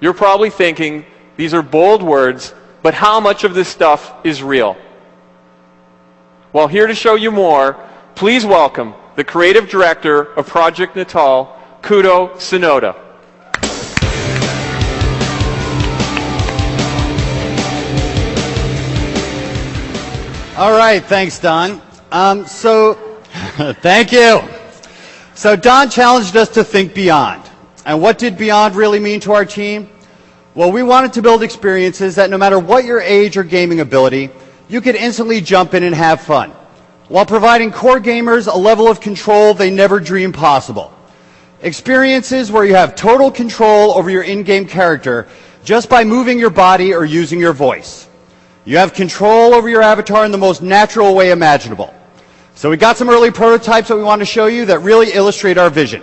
You're probably thinking, these are bold words, but how much of this stuff is real? Well, here to show you more, please welcome the creative director of Project Natal, Kudo Sonoda. All right, thanks, Don. Thank you. So Don challenged us to think beyond. And what did beyond really mean to our team? Well, we wanted to build experiences that no matter what your age or gaming ability, you could instantly jump in and have fun, while providing core gamers a level of control they never dreamed possible. Experiences where you have total control over your in-game character just by moving your body or using your voice. You have control over your avatar in the most natural way imaginable. So we got some early prototypes that we want to show you that really illustrate our vision.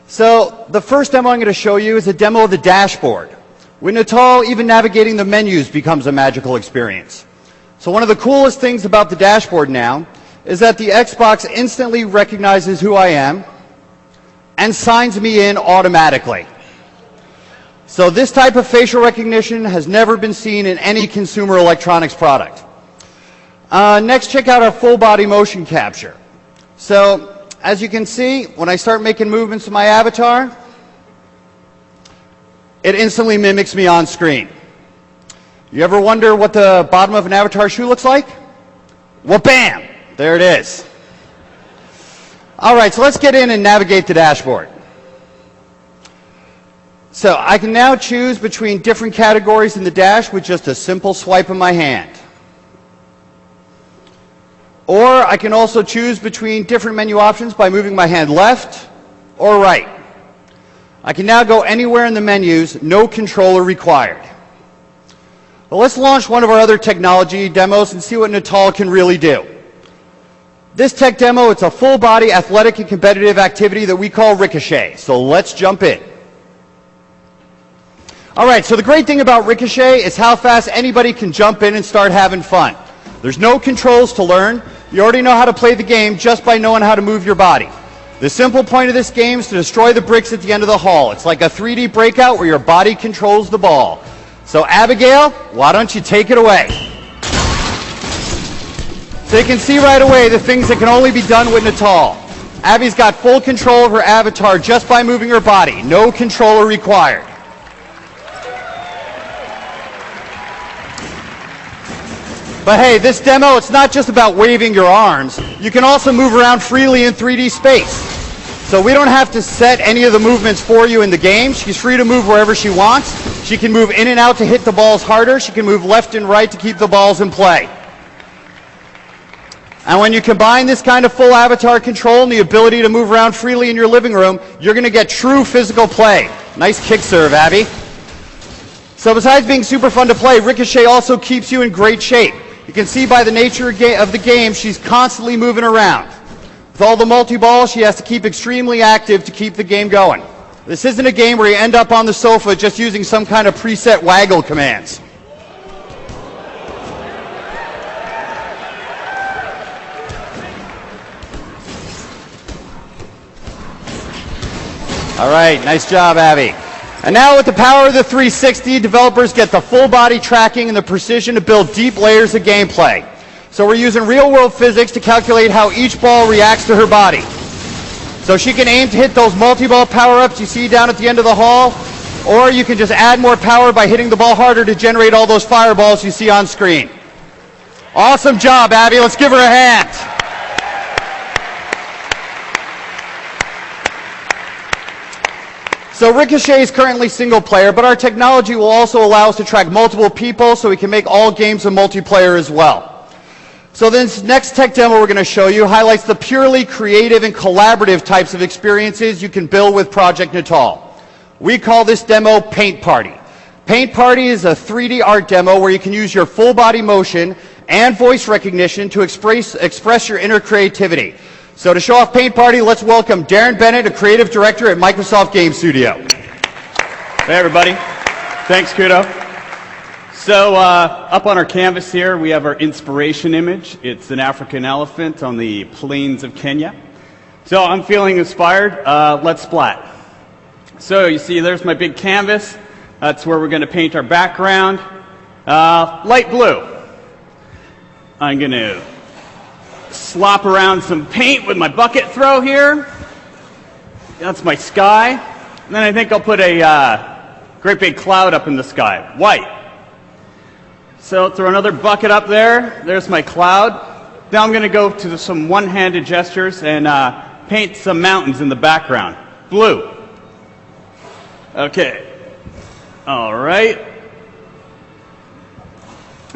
So the first demo I'm going to show you is a demo of the dashboard. With Natal, even navigating the menus becomes a magical experience. So one of the coolest things about the dashboard now is that the Xbox instantly recognizes who I am and signs me in automatically. So this type of facial recognition has never been seen in any consumer electronics product. Next, check out our full body motion capture. So as you can see, when I start making movements with my avatar, it instantly mimics me on screen. You ever wonder what the bottom of an avatar shoe looks like? Well, bam! There it is. All right, so let's get in and navigate the dashboard. So I can now choose between different categories in the dash with just a simple swipe of my hand. Or I can also choose between different menu options by moving my hand left or right. I can now go anywhere in the menus, no controller required. Well, let's launch one of our other technology demos and see what Natal can really do. This tech demo, it's a full-body athletic and competitive activity that we call Ricochet. So let's jump in. All right, so the great thing about Ricochet is how fast anybody can jump in and start having fun. There's no controls to learn. You already know how to play the game just by knowing how to move your body. The simple point of this game is to destroy the bricks at the end of the hall. It's like a 3D breakout where your body controls the ball. So Abigail, why don't you take it away? So you can see right away the things that can only be done with Natal. Abby's got full control of her avatar just by moving her body. No controller required. But hey, this demo, it's not just about waving your arms. You can also move around freely in 3D space. So we don't have to set any of the movements for you in the game. She's free to move wherever she wants. She can move in and out to hit the balls harder. She can move left and right to keep the balls in play. And when you combine this kind of full avatar control and the ability to move around freely in your living room, you're going to get true physical play. Nice kick serve, Abby. So besides being super fun to play, Ricochet also keeps you in great shape. You can see by the nature of the game, she's constantly moving around. With all the multi-balls, she has to keep extremely active to keep the game going. This isn't a game where you end up on the sofa just using some kind of preset waggle commands. All right, nice job, Abby. And now with the power of the 360, developers get the full body tracking and the precision to build deep layers of gameplay. So we're using real-world physics to calculate how each ball reacts to her body. So she can aim to hit those multi-ball power-ups you see down at the end of the hall, or you can just add more power by hitting the ball harder to generate all those fireballs you see on screen. Awesome job, Abby. Let's give her a hand. So Ricochet is currently single player, but our technology will also allow us to track multiple people so we can make all games a multiplayer as well. So this next tech demo we're going to show you highlights the purely creative and collaborative types of experiences you can build with Project Natal. We call this demo Paint Party. Paint Party is a 3D art demo where you can use your full body motion and voice recognition to express your inner creativity. So to show off Paint Party, let's welcome Darren Bennett, a creative director at Microsoft Game Studio. Hey everybody, thanks Kudo. So up on our canvas here we have our inspiration image. It's an African elephant on the plains of Kenya. So I'm feeling inspired, let's splat. So you see there's my big canvas. That's where we're going to paint our background. Light blue. I'm going to slop around some paint with my bucket throw here. That's my sky. And then I think I'll put a great big cloud up in the sky, white. So throw another bucket up there. There's my cloud. Now I'm going to go to some one-handed gestures and paint some mountains in the background, blue. Okay. All right.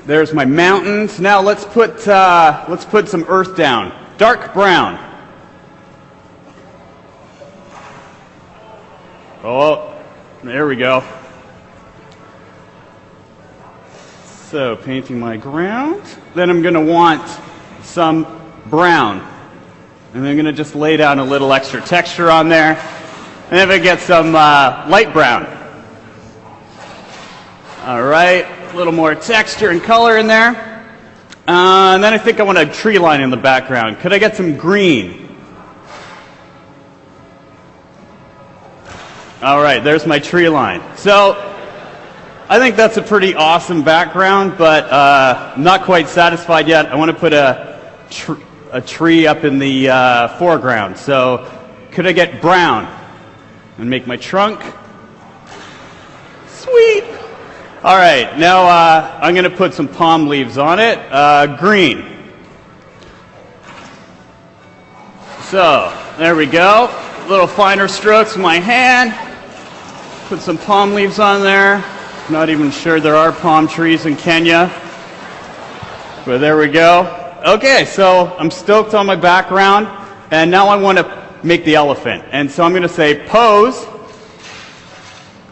There's my mountains. Now let's put some earth down. Dark brown. Oh, there we go. So painting my ground. Then I'm going to want some brown. And I'm going to just lay down a little extra texture on there. And then I get some light brown. All right. A little more texture and color in there. And then I think I want a tree line in the background. Could I get some green? All right, there's my tree line. So I think that's a pretty awesome background, but I'm not quite satisfied yet. I want to put a tree up in the foreground. So could I get brown and make my trunk? Sweet. All right, now I'm going to put some palm leaves on it. Green. So, there we go. A little finer strokes with my hand. Put some palm leaves on there. Not even sure there are palm trees in Kenya. But there we go. Okay, so I'm stoked on my background. And now I want to make the elephant. And so I'm going to say pose.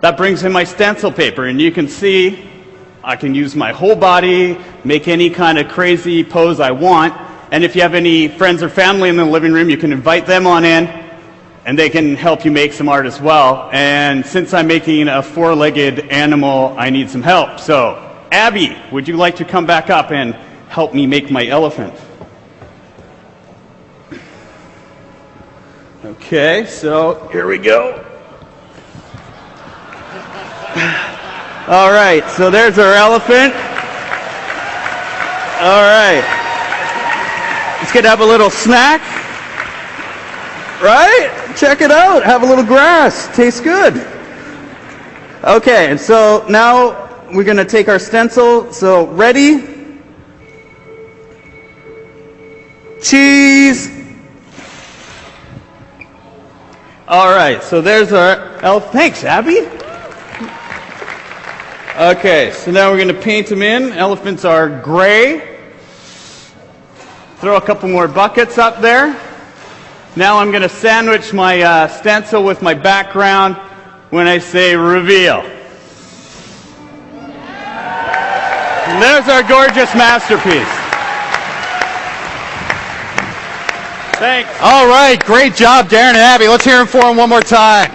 That brings in my stencil paper, and you can see I can use my whole body, make any kind of crazy pose I want, and if you have any friends or family in the living room, you can invite them on in, and they can help you make some art as well. And since I'm making a four-legged animal, I need some help. So, Abby, would you like to come back up and help me make my elephant? Okay, so here we go. All right, so there's our elephant. All right. Let's get to have a little snack. Right? Check it out. Have a little grass. Tastes good. Okay, and so now we're going to take our stencil. So ready? Cheese. All right, so there's our elephant. Thanks, Abby. Okay, so now we're going to paint them in. Elephants are gray. Throw a couple more buckets up there. Now I'm going to sandwich my stencil with my background when I say reveal. And there's our gorgeous masterpiece. Thanks. All right, great job, Darren and Abby. Let's hear them for them one more time.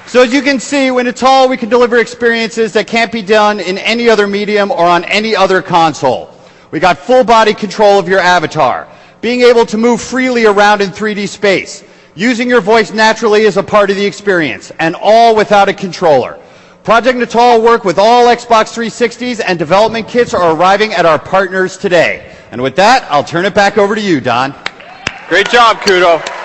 So as you can see, in Natal, we can deliver experiences that can't be done in any other medium or on any other console. We got full body control of your avatar, being able to move freely around in 3D space, using your voice naturally as a part of the experience, and all without a controller. Project Natal work with all Xbox 360s, and development kits are arriving at our partners today. And with that, I'll turn it back over to you, Don. Great job, Kudo.